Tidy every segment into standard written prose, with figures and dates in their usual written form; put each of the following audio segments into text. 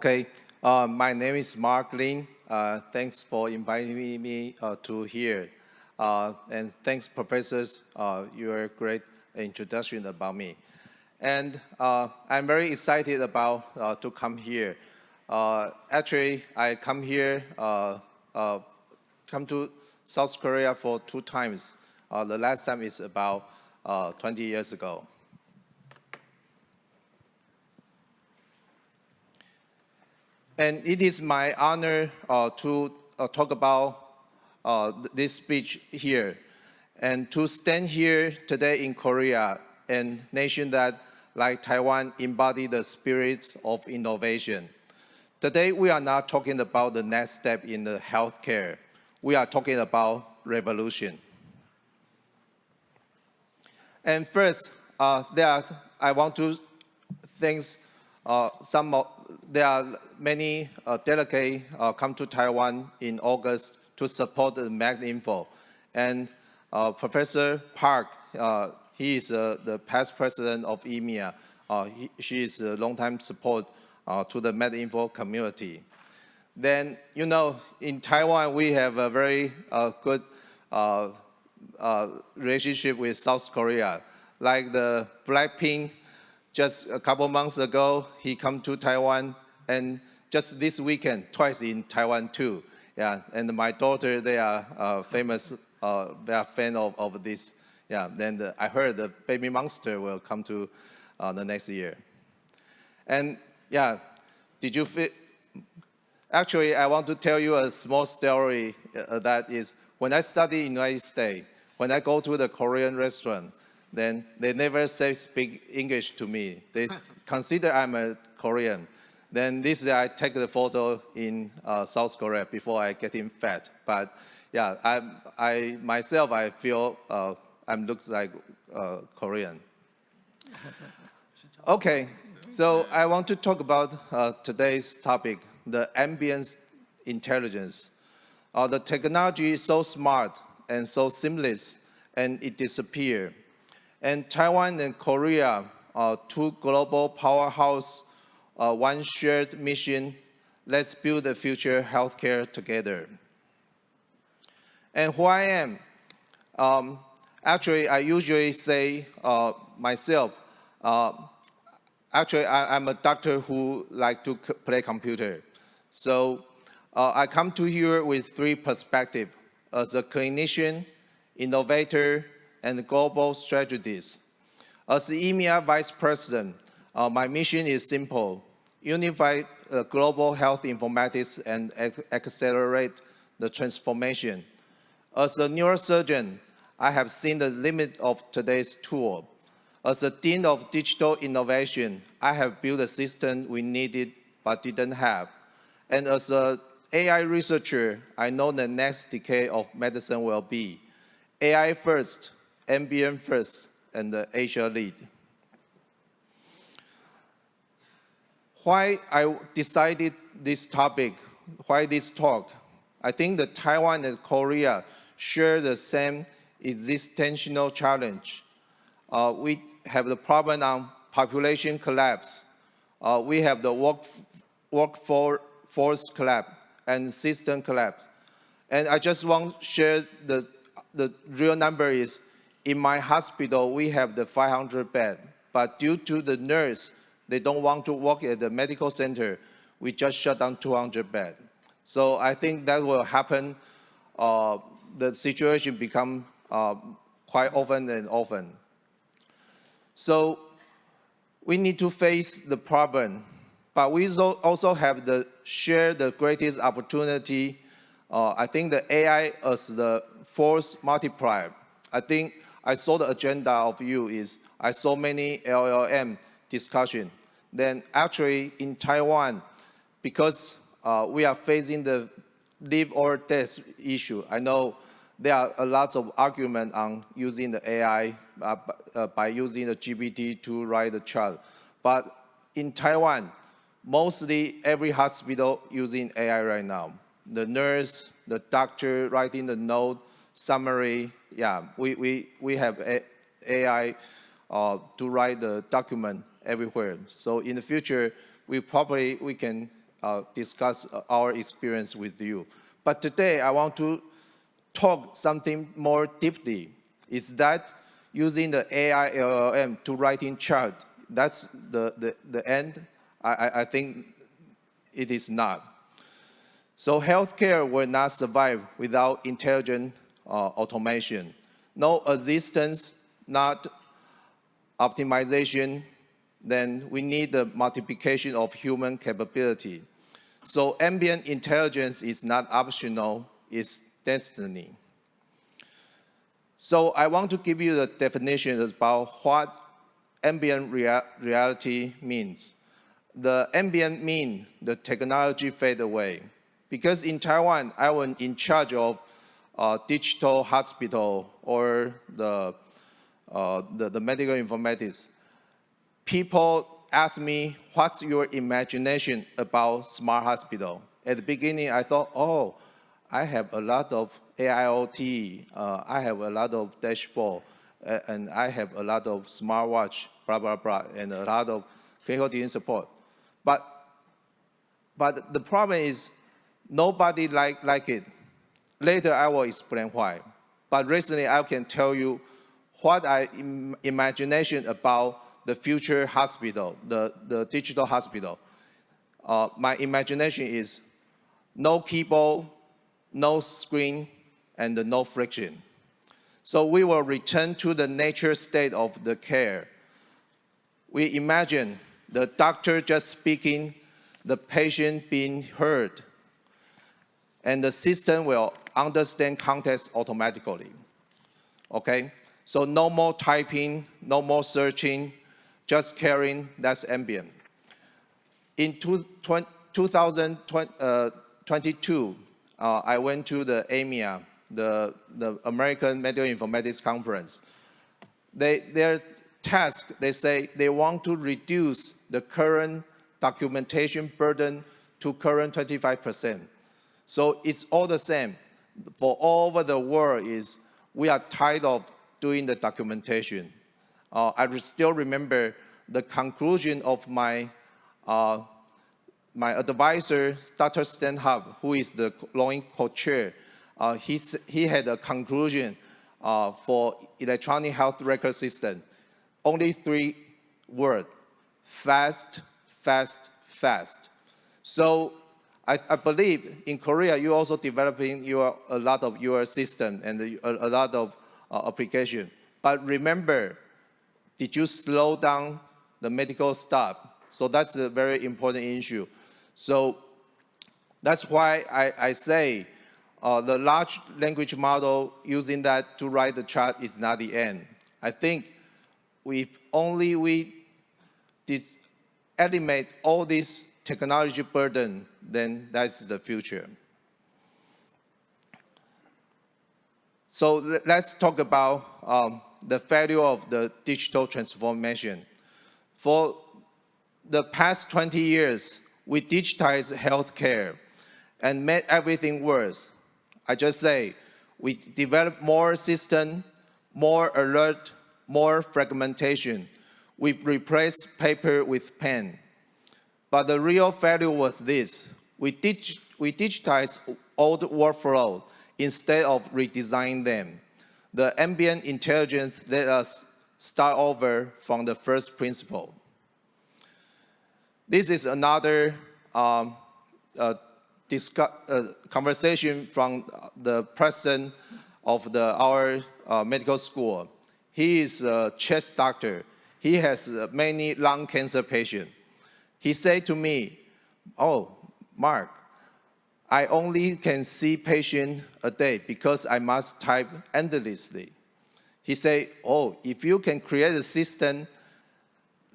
Okay, my name is Mark Lin. Thanks for inviting me to here. And thanks, professors, your great introduction about me. And I'm very excited about to come here. Actually, I come here, come to South Korea for 2 times. The last time is about 20 years ago. And it is my honor to talk about this speech here and to stand here today in Korea, a nation that, like Taiwan, embody the spirit of innovation. Today, we are not talking about the next step in the healthcare. We are talking about revolution. And first, I want to thank there are many delegates come to Taiwan in August to support the MedInfo. And Professor Park, he is the past president of EMEA. She is a long-time support to the MedInfo community. Then, you know, in Taiwan, we have a very good relationship with South Korea. Like the Blackpink, just a couple months ago, he come to Taiwan, and just this weekend, twice in Taiwan too. Yeah, and my daughter, they are famous, they are fan of this. Yeah, then I heard the baby monster will come to the next year. And yeah, did you feel? Actually, I want to tell you a small story that is, when I study in the United States, when I go to the Korean restaurant, then they never speak English to me. They consider I'm a Korean. Then this day I take the photo in South Korea before I get in fat. But yeah, I myself, I feel I looks like Korean. Okay, so I want to talk about today's topic, the ambient intelligence. The technology is so smart and so seamless, and it disappeared. And Taiwan and Korea are 2 global powerhouses, one shared mission. Let's build the future healthcare together. And who I am? Actually, I usually say myself, actually, I'm a doctor who like to play computer. So I come to here with 3 perspectives: as a clinician, innovator, and global strategist. As the EMEA Vice President, my mission is simple: unify global health informatics and accelerate the transformation. As a neurosurgeon, I have seen the limit of today's tool. As a Dean of Digital Innovation, I have built a system we needed but didn't have. And as an AI researcher, I know the next decade of medicine will be AI first, Ambient first, and the Asia lead. Why I decided this topic, why this talk? I think that Taiwan and Korea share the same existential challenge. We have the problem on population collapse. We have the workforce collapse and system collapse. And I just want to share the real number is, in my hospital, we have the 500 beds, but due to the nurse, they don't want to work at the medical center, we just shut down 200 beds. So I think that will happen. The situation become quite often and often. So we need to face the problem, but we also have to share the greatest opportunity. I think the AI as the force multiplier. I think I saw the agenda of you is, I saw many LLM discussion. Then actually in Taiwan, because we are facing the live or death issue, I know there are a lot of argument on using the AI by using the GPT to write the chart. But in Taiwan, mostly every hospital using AI right now. The nurse, the doctor writing the note, summary, yeah, we have AI to write the document everywhere. So in the future, we can discuss our experience with you. But today, I want to talk something more deeply. Is that using the AI LLM to writing chart, that's the end? I think it is not. So healthcare will not survive without intelligent automation. No assistance, not optimization, then we need the multiplication of human capability. So ambient intelligence is not optional, it's destiny. So I want to give you the definition about what ambient reality means. The ambient means the technology fade away. Because in Taiwan, I was in charge of digital hospital or the medical informatics. People ask me, what's your imagination about smart hospital? At the beginning, I thought, oh, I have a lot of AIoT, I have a lot of dashboard, and I have a lot of smartwatch, blah, blah, blah, and a lot of clinical decision support. But the problem is, nobody like it. Later, I will explain why. But recently, I can tell you what I imagination about the future hospital, the digital hospital. My imagination is no keyboard, no screen, and no friction. So we will return to the nature state of the care. We imagine the doctor just speaking, the patient being heard, and the system will understand context automatically. Okay? So no more typing, no more searching, just caring, that's ambient. In 2022, I went to the AMIA, the American Medical Informatics Conference. Their task, they say they want to reduce the current documentation burden to current 25%. So it's all the same. For all over the world is we are tired of doing the documentation. I still remember the conclusion of my advisor, Dr. Stenhoff, who is the Loing co-chair. He had a conclusion for electronic health record system. Only 3 words: fast, fast, fast. So I believe in Korea, you're also developing a lot of your system and a lot of application. But remember, did you slow down the medical staff? So that's a very important issue. So that's why I say the large language model using that to write the chart is not the end. I think if only we eliminate all this technology burden, then that's the future. So let's talk about the value of the digital transformation. For the past 20 years, we digitized healthcare and made everything worse. I just say, we developed more system, more alert, more fragmentation. We replaced paper with pen. But the real value was this. We digitized old workflow instead of redesigning them. The ambient intelligence let us start over from the first principle. This is another conversation from the president of our medical school. He is a chest doctor. He has many lung cancer patients. He said to me, oh, Mark, I only can see patients a day because I must type endlessly. He said, oh, if you can create a system,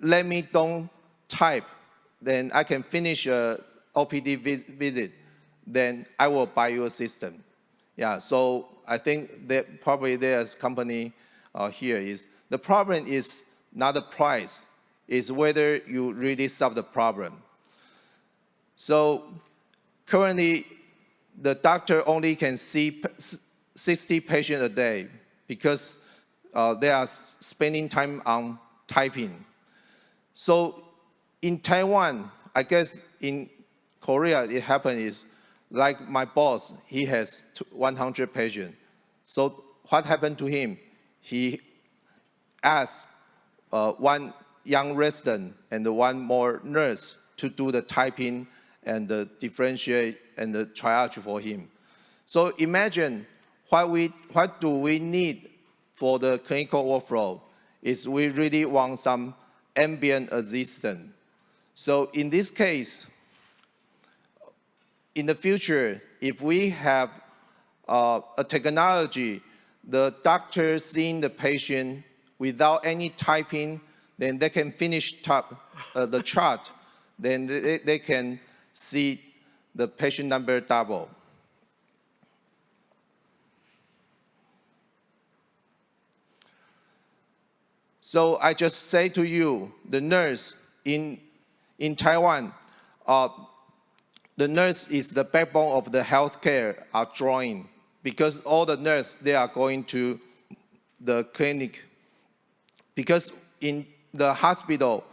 let me don't type, then I can finish a OPD visit, then I will buy you a system. Yeah, so I think that probably there's company here is, the problem is not the price, is whether you really solve the problem. So currently, the doctor only can see 60 patients a day because they are spending time on typing. So in Taiwan, I guess in Korea, it happened is, like my boss, he has 100 patients. So what happened to him? He asked one young resident and one more nurse to do the typing and the differentiate and the triage for him. So imagine what do we need for the clinical workflow is we really want some ambient assistant. So in this case, in the future, if we have a technology, the doctor seeing the patient without any typing, then they can finish the chart, then they can see the patient number double. So I just say to you, the nurse in Taiwan, the nurse is the backbone of the healthcare are drawing, because all the nurses, they are going to the clinic. Because in the hospital,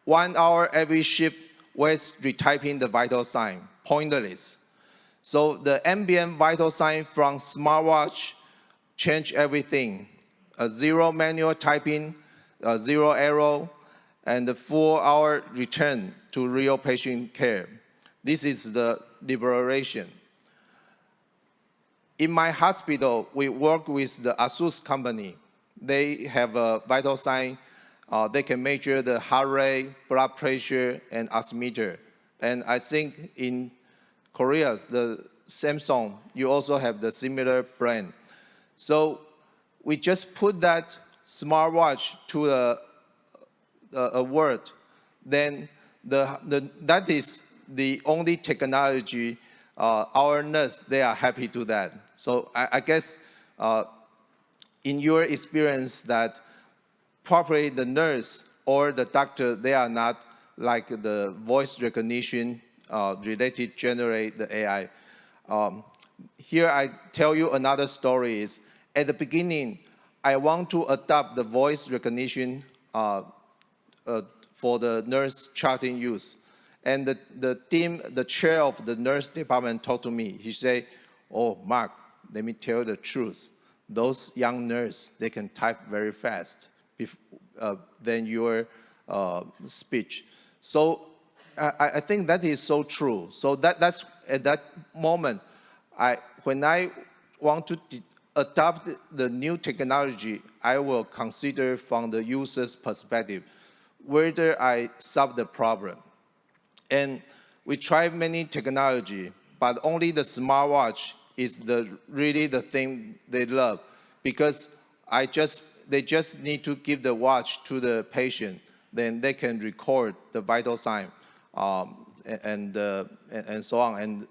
1 hour every shift was retyping the vital sign, pointless. So the ambient vital sign from smartwatch changed everything. 0 manual typing, 0 error, and the 4-hour return to real patient care. This is the liberation. In my hospital, we work with the ASUS company. They have a vital sign. They can measure the heart rate, blood pressure, and oximeter. And I think in Korea, the Samsung, you also have the similar brand. So we just put that smartwatch to a word, then that is the only technology our nurse, they are happy to that. So I guess in your experience that probably the nurse or the doctor, they are not like the voice recognition related generate the AI. Here I tell you another story is, at the beginning, I want to adopt the voice recognition for the nurse charting use. And the chair of the nurse department talked to me. He said, "Oh, Mark, let me tell you the truth. Those young nurses, they can type very fast than your speech." So I think that is so true. So that's at that moment, when I want to adopt the new technology, I will consider from the user's perspective whether I solve the problem. And we try many technology, but only the smartwatch is really the thing they love, because they just need to give the watch to the patient, then they can record the vital sign and so on and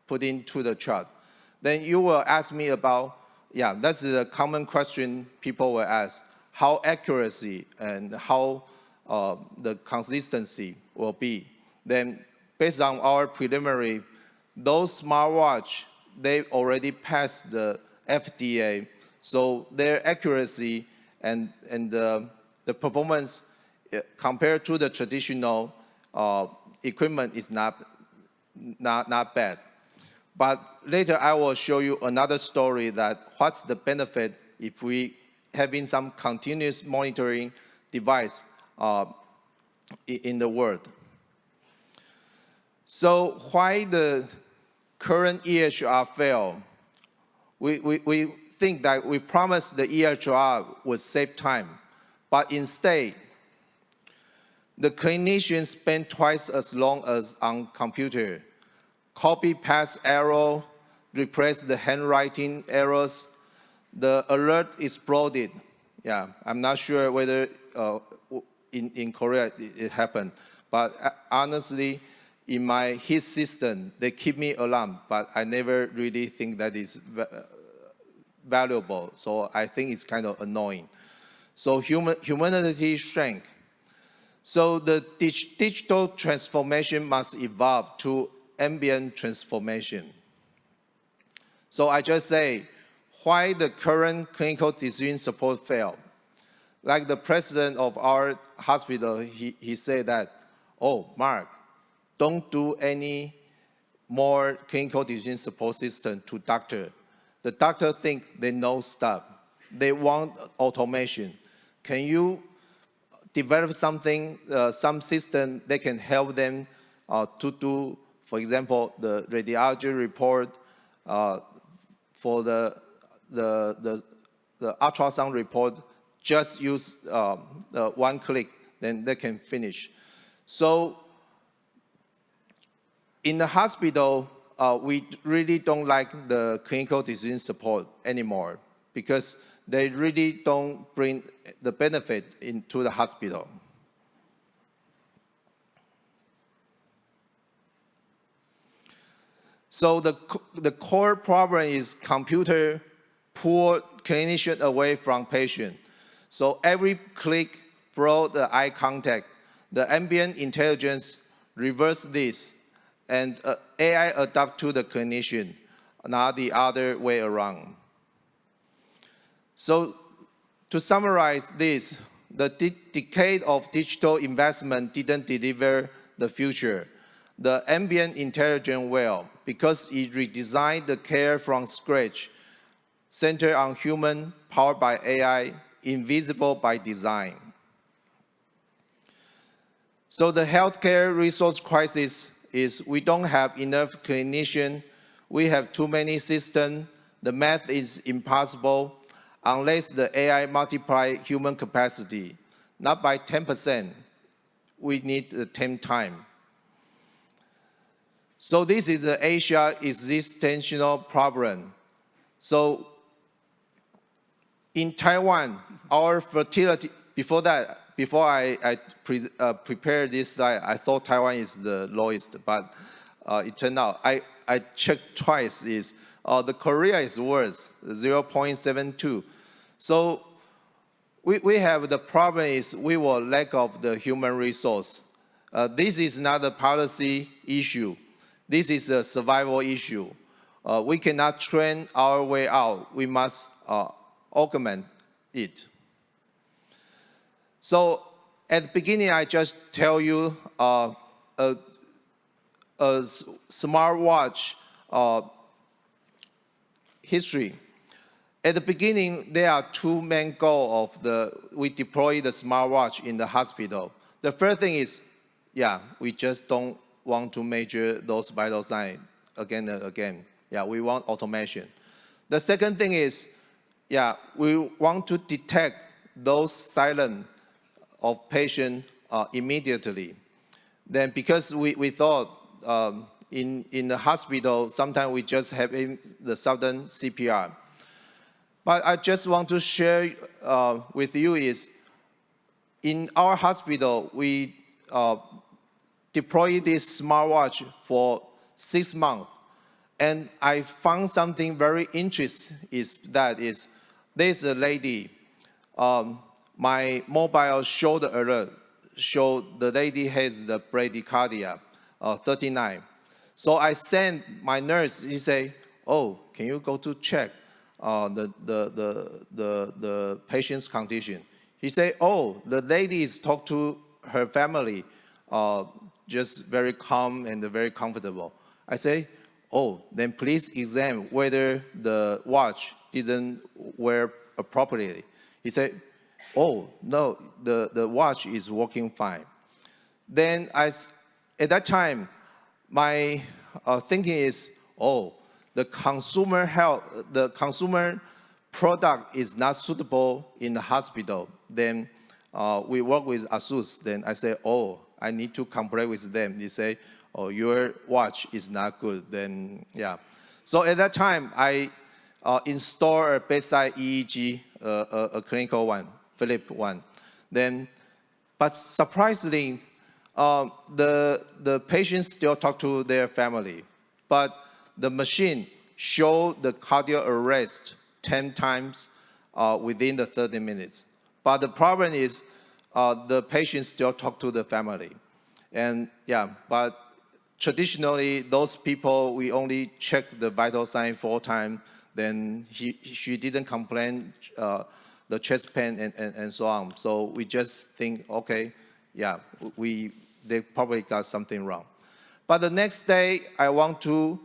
put into the chart. Then you will ask me about, that's a common question people will ask, how accuracy and how the consistency will be. Then based on our preliminary, those smartwatch, they already passed the FDA, so their accuracy and the performance compared to the traditional equipment is not bad. But later I will show you another story that what's the benefit if we having some continuous monitoring device in the world. So why the current EHR fail? We think that we promised the EHR would save time, but instead, the clinicians spend twice as long as on computer. Copy paste error, replace the handwriting errors, the alert exploded. I'm not sure whether in Korea it happened, but honestly, in my HIT system, they keep me alarm, but I never really think that is valuable. So I think it's kind of annoying. So humanity shrank. So the digital transformation must evolve to ambient transformation. So I just say, why the current clinical decision support fail? Like the president of our hospital, he said that, "Oh, Mark, don't do any more clinical decision support system to doctor. The doctor think they know stuff. They want automation. Can you develop something, some system that can help them to do, for example, the radiology report, for the ultrasound report, just use one click, then they can finish. So in the hospital, we really don't like the clinical decision support anymore because they really don't bring the benefit into the hospital. So the core problem is computer pull clinician away from patient. So every click brought the eye contact. The ambient intelligence reverse this, and AI adapt to the clinician, not the other way around. So to summarize this, the decade of digital investment didn't deliver the future. The ambient intelligence will, because it redesigned the care from scratch, centered on human, powered by AI, invisible by design. So the healthcare resource crisis is we don't have enough clinicians, we have too many systems, the math is impossible unless the AI multiply human capacity, not by 10%, we need 10 times. So this is the Asia existential problem. So in Taiwan, our fertility, before I prepared this slide, I thought Taiwan is the lowest, but it turned out, I checked twice, the Korea is worse, 0.72. So we have the problem is we will lack of the human resource. This is not a policy issue. This is a survival issue. We cannot train our way out. We must augment it. So at the beginning, I just tell you a smartwatch history. At the beginning, there are two main goals of we deploy the smartwatch in the hospital. The first thing is, we just don't want to measure those vital signs again and again. We want automation. The second thing is, we want to detect those silent of patient immediately. Then because we thought in the hospital, sometimes we just have the sudden CPR. But I just want to share with you is, in our hospital, we deployed this smartwatch for 6 months. And I found something very interesting there's a lady, my mobile showed the alert, showed the lady has the bradycardia, 39. So I sent my nurse, he say, can you go to check the patient's condition? He say, the lady is talk to her family, just very calm and very comfortable. I say, then please examine whether the watch didn't wear appropriately. He said, no, the watch is working fine. Then at that time, my thinking is, the consumer product is not suitable in the hospital. Then we work with ASUS. Then I say, I need to complain with them. They say, your watch is not good. Then, So at that time, I installed a bedside EEG, a clinical one, Philip one. Then, but surprisingly, the patients still talk to their family. But the machine showed the cardiac arrest 10 times within the 30 minutes. But the problem is the patients still talk to the family. And but traditionally, those people, we only check the vital sign 4 times. Then she didn't complain, the chest pain and so on. So we just think, they probably got something wrong. But the next day, I want to,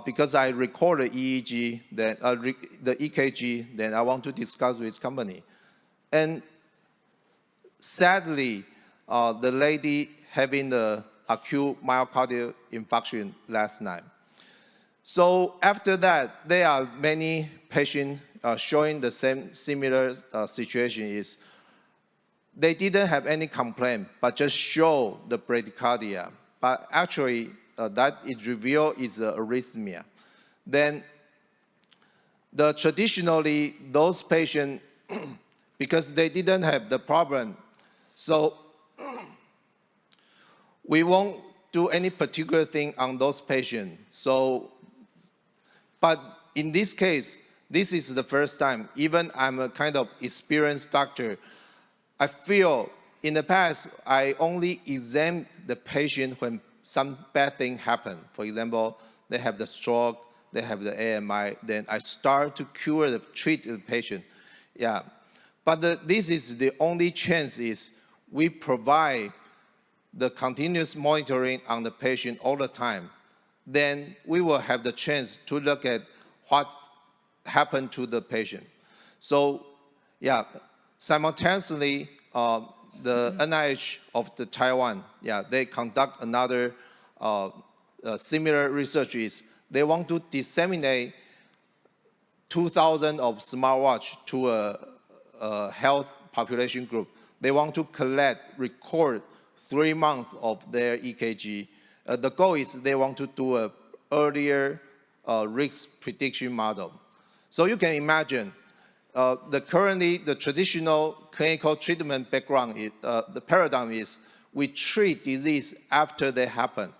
because I record the EEG, then, the EKG, then I want to discuss with company. And sadly, the lady having the acute myocardial infarction last night. So after that, there are many patients showing the same similar situation is they didn't have any complaint, but just show the bradycardia. But actually, that is revealed is arrhythmia. Then, traditionally, those patients, because they didn't have the problem, so we won't do any particular thing on those patients. So, but in this case, this is the first time, even I'm a kind of experienced doctor, I feel in the past, I only examine the patient when some bad thing happen. For example, they have the stroke, they have the AMI, then I start to treat the patient. Yeah, but this is the only chance is we provide the continuous monitoring on the patient all the time. Then we will have the chance to look at what happened to the patient. So, yeah, simultaneously, the NIH of the Taiwan, yeah, they conduct another similar research is they want to disseminate 2,000 of smartwatch to a health population group. They want to record 3 months of their EKG. The goal is they want to do an earlier risk prediction model. So you can imagine, currently the traditional clinical treatment background, the paradigm is we treat disease after they happen.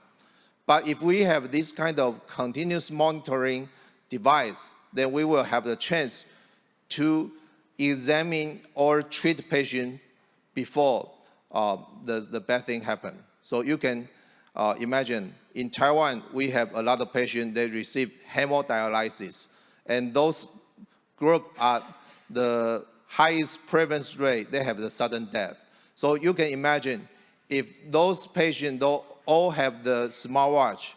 But if we have this kind of continuous monitoring device, then we will have the chance to examine or treat patient before the bad thing happen. So you can imagine, in Taiwan, we have a lot of patients that receive hemodialysis, and those groups are the highest prevalence rate, they have the sudden death. So you can imagine, if those patients all have the smartwatch,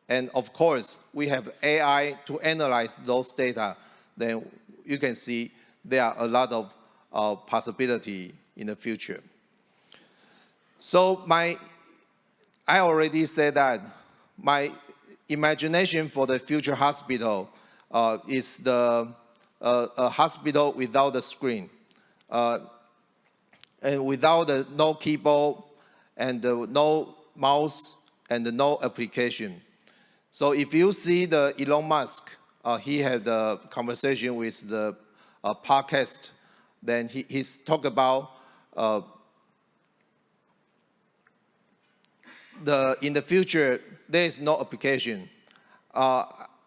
and of course, we have AI to analyze those data, then you can see there are a lot of possibility in the future. So I already said that my imagination for the future hospital is a hospital without the screen, and without no keyboard, and no mouse, and no application. So if you see the Elon Musk, he had a conversation with the podcast, then he's talked about in the future, there is no application.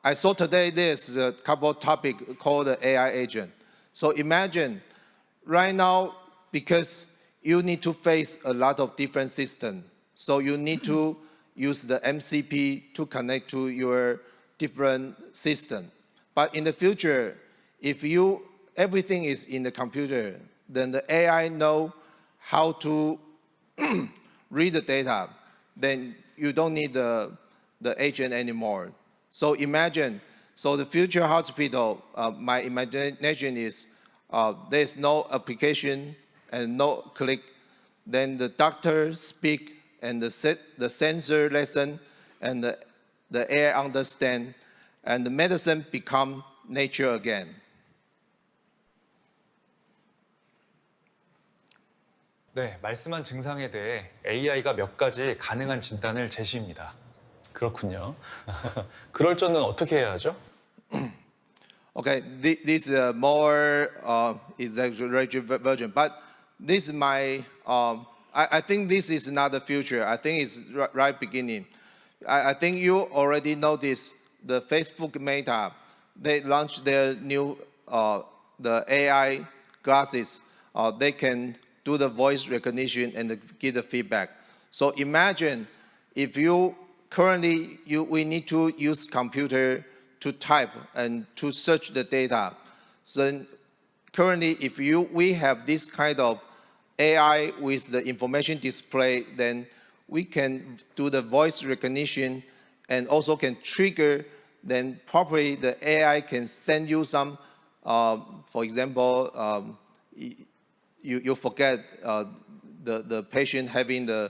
I saw today there's a couple of topics called the AI agent. So imagine, right now, because you need to face a lot of different systems, so you need to use the MCP to connect to your different system. But in the future, if everything is in the computer, then the AI know how to read the data, then you don't need the agent anymore. So imagine, the future hospital, my imagination is there's no application and no click, then the doctor speak and the sensor listen and the AI understand, and the medicine become nature again. 네, 말씀한 증상에 대해 AI가 몇 가지 가능한 진단을 제시합니다. 그렇군요. 그럴 적은 어떻게 해야 하죠? Okay, this is a more exaggerated version, but this is my, I think this is not the future. I think it's right beginning. I think you already noticed the Facebook Meta, they launched their new, the AI glasses. They can do the voice recognition and give the feedback. So imagine if we need to use computer to type and to search the data. So currently, if we have this kind of AI with the information display, then we can do the voice recognition and also can trigger, then properly the AI can send you some, for example, you forget the patient having they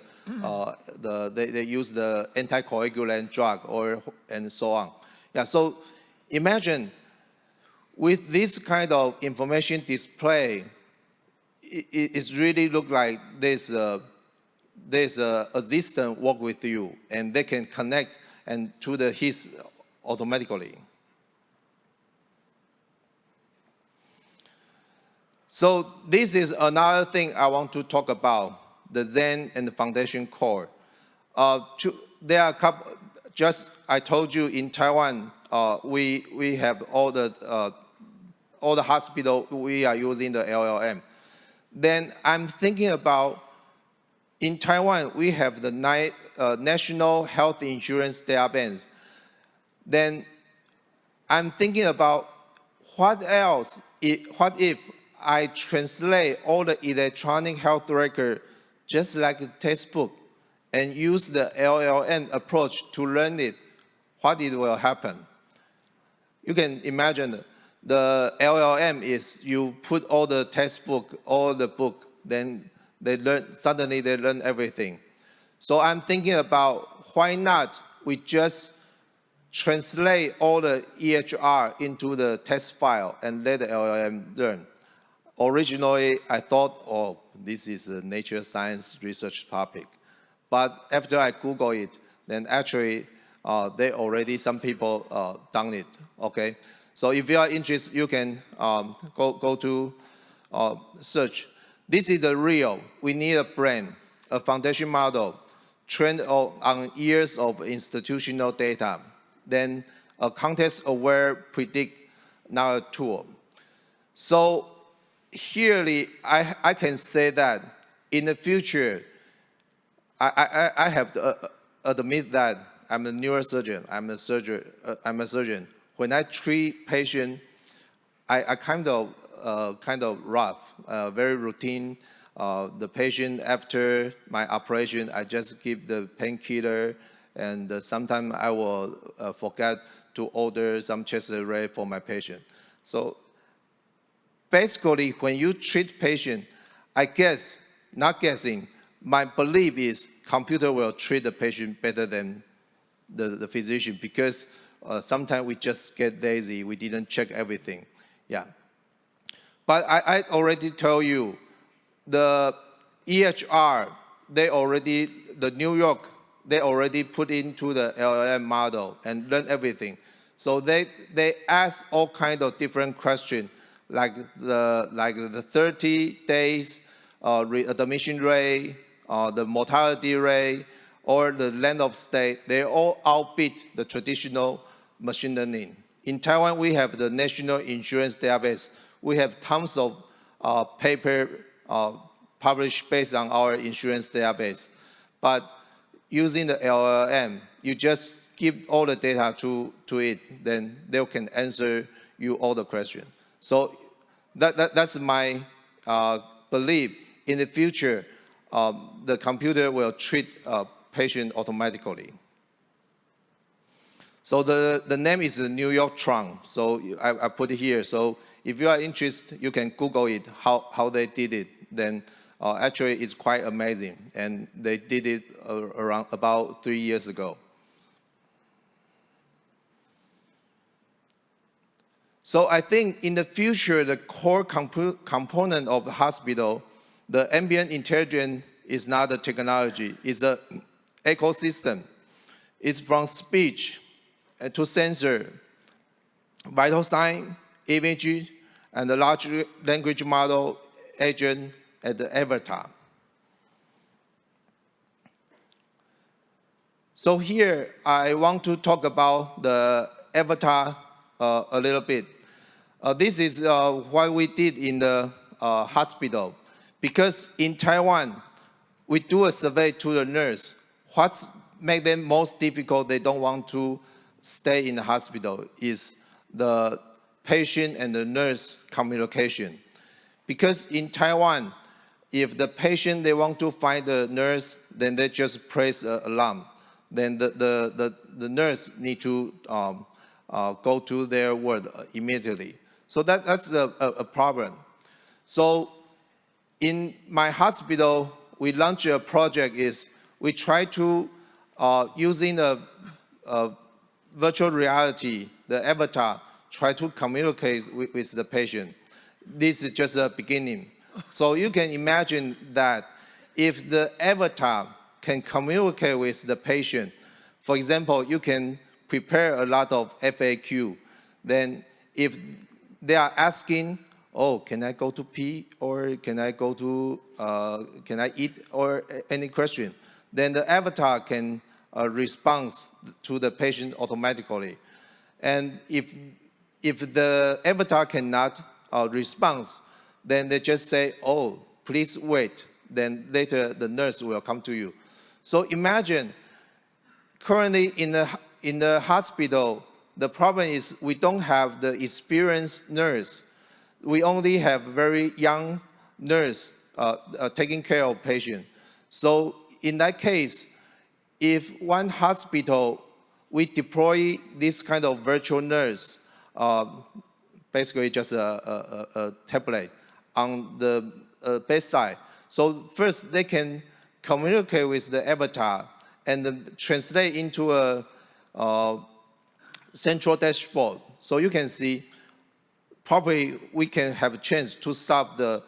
use the anticoagulant drug and so on. Yeah, so imagine with this kind of information display, it really look like there's a assistant work with you, and they can connect and to the HIS automatically. So this is another thing I want to talk about, the Zen and the foundation core. There are a couple, just I told you in Taiwan, we have all the hospital, we are using the LLM. Then I'm thinking about, in Taiwan, we have the National Health Insurance Database. Then I'm thinking about what else, what if I translate all the electronic health record just like a textbook and use the LLM approach to learn it, what it will happen? You can imagine the LLM is you put all the textbook, all the book, then suddenly they learn everything. So I'm thinking about why not we just translate all the EHR into the text file and let the LLM learn. Originally, I thought, oh, this is a nature science research topic. But after I Google it, then actually, some people done it, okay? So if you are interested, you can go to search. This is the real. We need a brain, a foundation model, trained on years of institutional data, then a context-aware predict now tool. So here, I can say that in the future, I have to admit that I'm a neurosurgeon. I'm a surgeon. When I treat patient, I kind of rough, very routine. The patient after my operation, I just give the painkiller, and sometimes I will forget to order some chest X-ray for my patient. So basically, when you treat patient, I guess, not guessing, my belief is computer will treat the patient better than the physician, because sometimes we just get lazy, we didn't check everything. Yeah. But I already tell you, the EHR, the New York, they already put into the LLM model and learn everything. So they ask all kinds of different questions, like the 30 days readmission rate, the mortality rate, or the length of stay. They all outbeat the traditional machine learning. In Taiwan, we have the National Insurance Database. We have tons of paper published based on our insurance database. But using the LLM, you just give all the data to it, then they can answer you all the questions. So that's my belief. In the future, the computer will treat patient automatically. So the name is the New York Trunk. So I put it here. So if you are interested, you can Google it, how they did it. Then actually it's quite amazing. And they did it around about 3 years ago. So I think in the future, the core component of the hospital, the ambient intelligence is not a technology, it's an ecosystem. It's from speech to sensor, vital sign, imaging, and the large language model, agent, and the avatar. So here, I want to talk about the avatar a little bit. This is what we did in the hospital. Because in Taiwan, we do a survey to the nurse. What's make them most difficult, they don't want to stay in the hospital, is the patient and the nurse communication. Because in Taiwan, if the patient, they want to find the nurse, then they just press an alarm. Then the nurse need to go to their ward immediately. So that's a problem. So in my hospital, we launched a project we try to, using a virtual reality, the avatar, try to communicate with the patient. This is just a beginning. So you can imagine that if the avatar can communicate with the patient, for example, you can prepare a lot of FAQ. Then if they are asking, oh, can I go to pee, or can I go to, can I eat, or any question, then the avatar can respond to the patient automatically. And if the avatar cannot respond, then they just say, oh, please wait. Then later the nurse will come to you. So imagine, currently in the hospital, the problem is we don't have the experienced nurse. We only have very young nurse taking care of patient. So in that case, if one hospital, we deploy this kind of virtual nurse, basically just a tablet on the bedside. So first they can communicate with the avatar and then translate into a central dashboard. So you can see, probably we can have a chance to solve the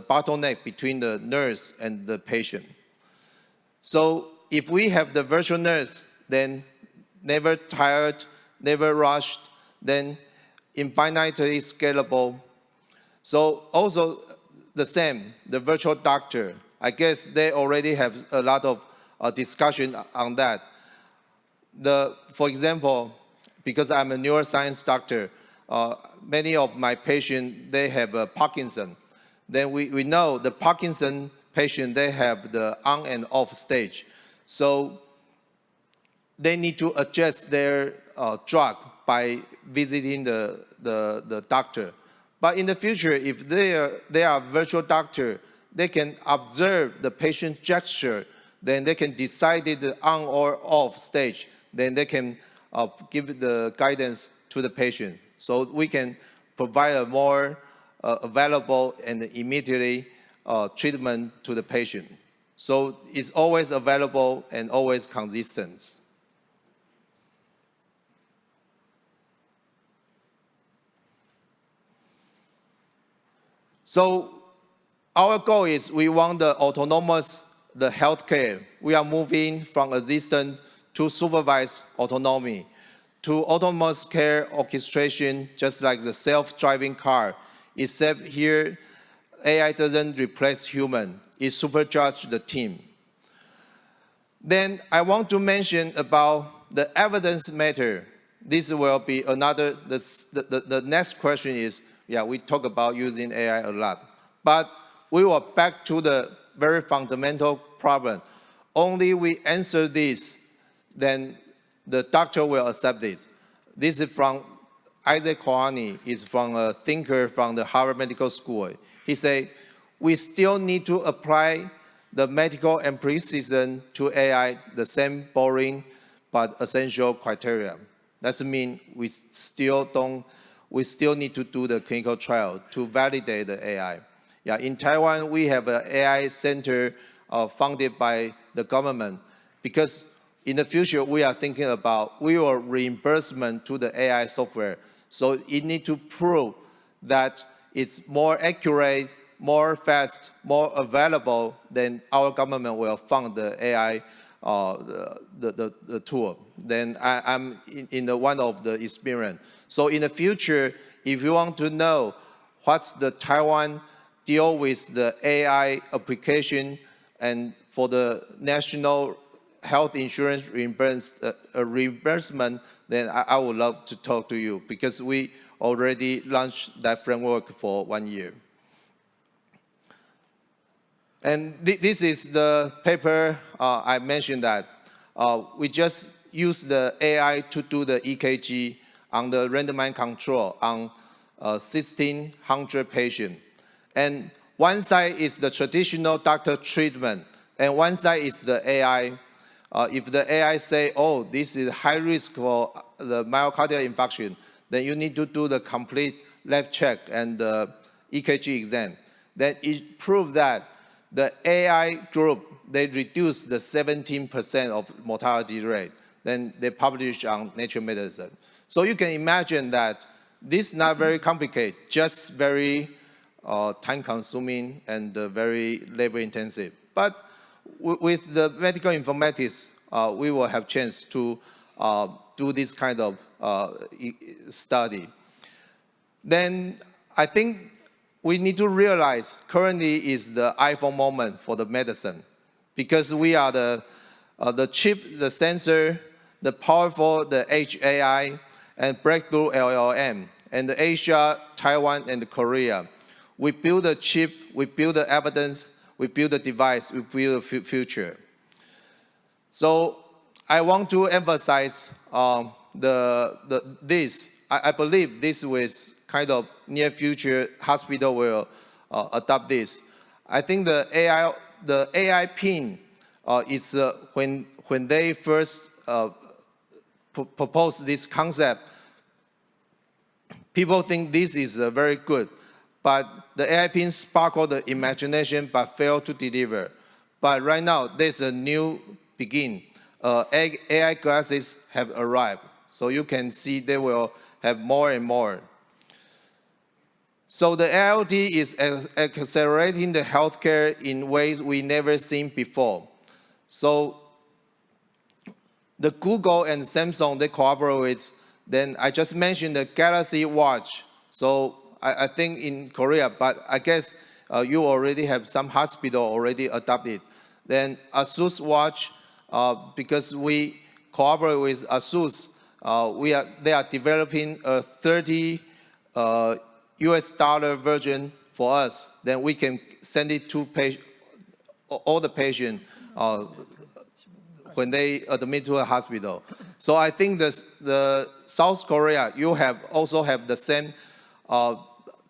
bottleneck between the nurse and the patient. So if we have the virtual nurse, then never tired, never rushed, then infinitely scalable. So also the same, the virtual doctor. I guess they already have a lot of discussion on that. For example, because I'm a neuroscience doctor, many of my patients, they have Parkinson. Then we know the Parkinson patient, they have the on and off stage. So they need to adjust their drug by visiting the doctor. But in the future, if they are virtual doctor, they can observe the patient gesture, then they can decide the on or off stage, then they can give the guidance to the patient. So we can provide a more available and immediately treatment to the patient. So it's always available and always consistent. So our goal is we want the healthcare. We are moving from assistant to supervised autonomy, to autonomous care orchestration, just like the self-driving car, except here, AI doesn't replace human, it supercharges the team. Then I want to mention about the evidence matter. This will be another, the next question is, yeah, we talk about using AI a lot, but we will back to the very fundamental problem. Only we answer this, then the doctor will accept it. This is from Isaac Kouani, is from a thinker from the Harvard Medical School. He said, we still need to apply the medical empiricism to AI, the same boring but essential criteria. That means we still need to do the clinical trial to validate the AI. Yeah, in Taiwan, we have an AI center funded by the government, because in the future, we are thinking about reimbursement to the AI software. So it needs to prove that it's more accurate, more fast, more available, then our government will fund the AI the tool. Then I'm in one of the experience. So in the future, if you want to know what's the Taiwan deal with the AI application and for the national health insurance reimbursement, then I would love to talk to you, because we already launched that framework for 1 year. And this is the paper I mentioned that we just used the AI to do the EKG on the randomized control on 1,600 patients. And one side is the traditional doctor treatment, and one side is the AI. If the AI say, oh, this is high risk for the myocardial infarction, then you need to do the complete lab check and the EKG exam. Then it proved that the AI group, they reduced the 17% of mortality rate. Then they published on Nature Medicine. So you can imagine that this is not very complicated, just very time-consuming and very labor-intensive. But with the medical informatics, we will have chance to do this kind of study. Then I think we need to realize currently is the iPhone moment for the medicine, because we are the chip, the sensor, the powerful, the Edge AI, and breakthrough LLM, and the Asia, Taiwan, and Korea. We build a chip, we build the evidence, we build a device, we build a future. So I want to emphasize this. I believe this was kind of near future hospital will adopt this. I think the AI pin is when they first proposed this concept, people think this is very good, but the AI pin sparkled the imagination but failed to deliver. But right now, there's a new begin. AI glasses have arrived, so you can see they will have more and more. So the IoT is accelerating the healthcare in ways we never seen before. So the Google and Samsung, they cooperate with, then I just mentioned the Galaxy Watch. So I think in Korea, but I guess you already have some hospital already adopted. Then Asus Watch, because we cooperate with Asus, they are developing a $30 US version for us. Then we can send it to all the patients when they admit to a hospital. So I think the South Korea, you also have the same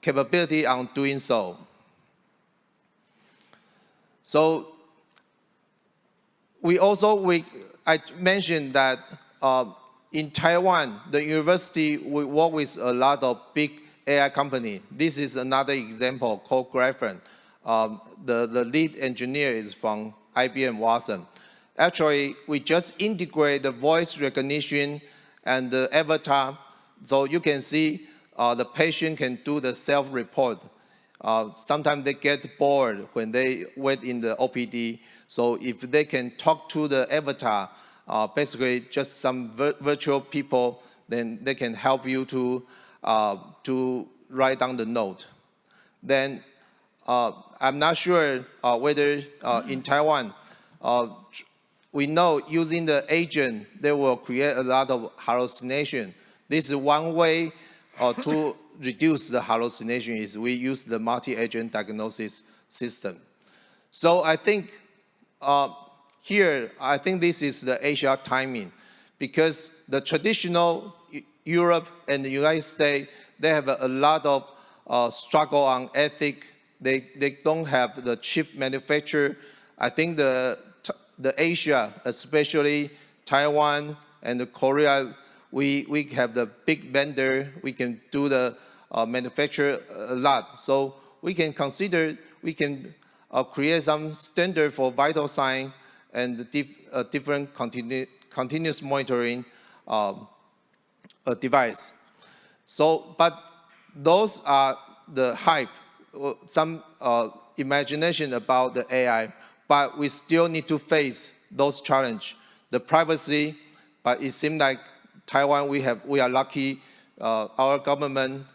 capability on doing so. So I mentioned that in Taiwan, the university we work with a lot of big AI company. This is another example called Graphene. The lead engineer is from IBM Watson. Actually, we just integrate the voice recognition and the avatar, so you can see the patient can do the self-report. Sometimes they get bored when they wait in the OPD. So if they can talk to the avatar, basically just some virtual people, then they can help you to write down the note. Then I'm not sure whether in Taiwan, we know using the agent, they will create a lot of hallucination. This is one way to reduce the hallucination is we use the multi-agent diagnosis system. So I think here, I think this is the Asia timing, because the traditional Europe and the United States, they have a lot of struggle on ethics. They don't have the chip manufacturer. I think the Asia, especially Taiwan and Korea, we have the big vendor. We can do the manufacture a lot. So we can consider, we can create some standard for vital sign and different continuous monitoring device. So, but those are the hype, some imagination about the AI, but we still need to face those challenges. The privacy, but it seems like Taiwan, we are lucky. Our government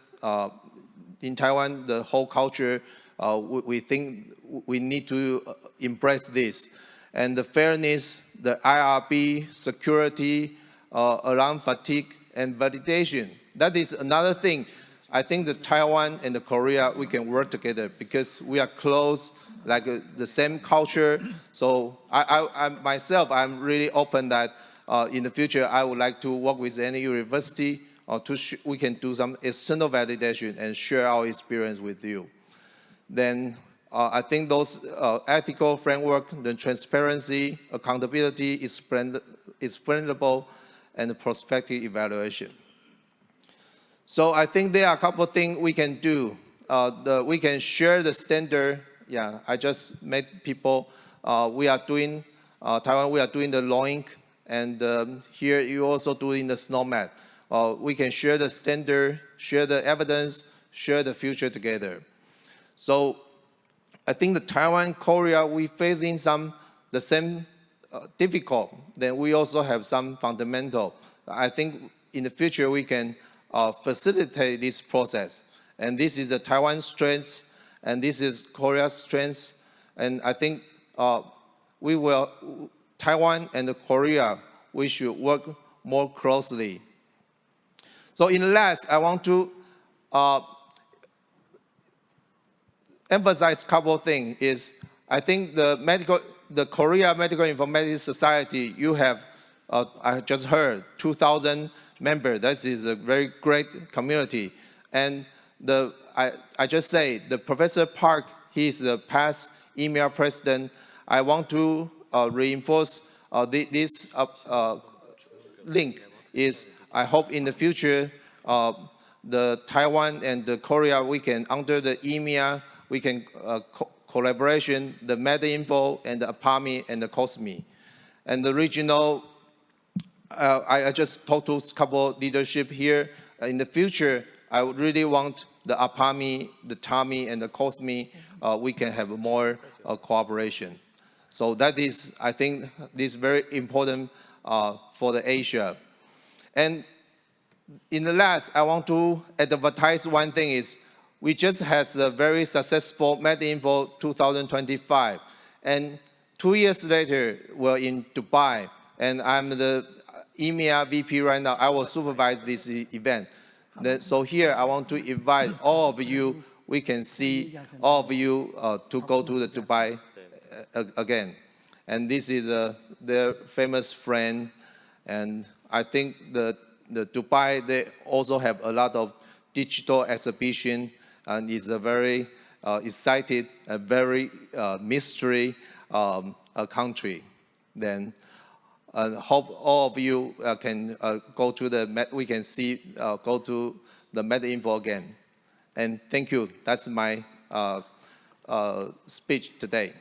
in Taiwan, the whole culture, we think we need to embrace this. And the fairness, the IRB, security, alarm fatigue, and validation. That is another thing. I think that Taiwan and the Korea, we can work together because we are close, like the same culture. So I myself, I'm really open that in the future, I would like to work with any university we can do some external validation and share our experience with you. Then I think those ethical framework, the transparency, accountability, explainable, and prospective evaluation. So I think there are a couple of things we can do. We can share the standard. Yeah, I just met people. We are doing, Taiwan, we are doing the LOINC, and here you also doing the SNOMED. We can share the standard, share the evidence, share the future together. So I think the Taiwan, Korea, we facing the same difficult. Then we also have some fundamental. I think in the future we can facilitate this process. And this is the Taiwan strength, and this is Korea's strength. And I think Taiwan and Korea, we should work more closely. So in the last, I want to emphasize a couple of things. Is I think the Korea Medical Informatics Society, you have, I just heard, 2,000 members. That is a very great community. And I just say, the Professor Park, he's the past email president. I want to reinforce this link is, I hope in the future, the Taiwan and the Korea, we can, under the EMEA, we can collaboration, the MedInfo and the APAMI and the COSME. And the regional, I just talked to a couple leadership here. In the future, I would really want the APAMI, the TAMI, and the COSME, we can have more cooperation. So that is, I think, this is very important for the Asia. And in the last, I want to advertise one thing is, we just had a very successful MedInfo 2025. And 2 years later, we're in Dubai, and I'm the EMEA VP right now. I will supervise this event. So here, I want to invite all of you, we can see all of you to go to the Dubai again. And this is their famous friend. And I think the Dubai, they also have a lot of digital exhibition, and it's a very excited, a very mystery country. Then hope all of you can go to we can see, go to the MedInfo again. And thank you. That's my speech today.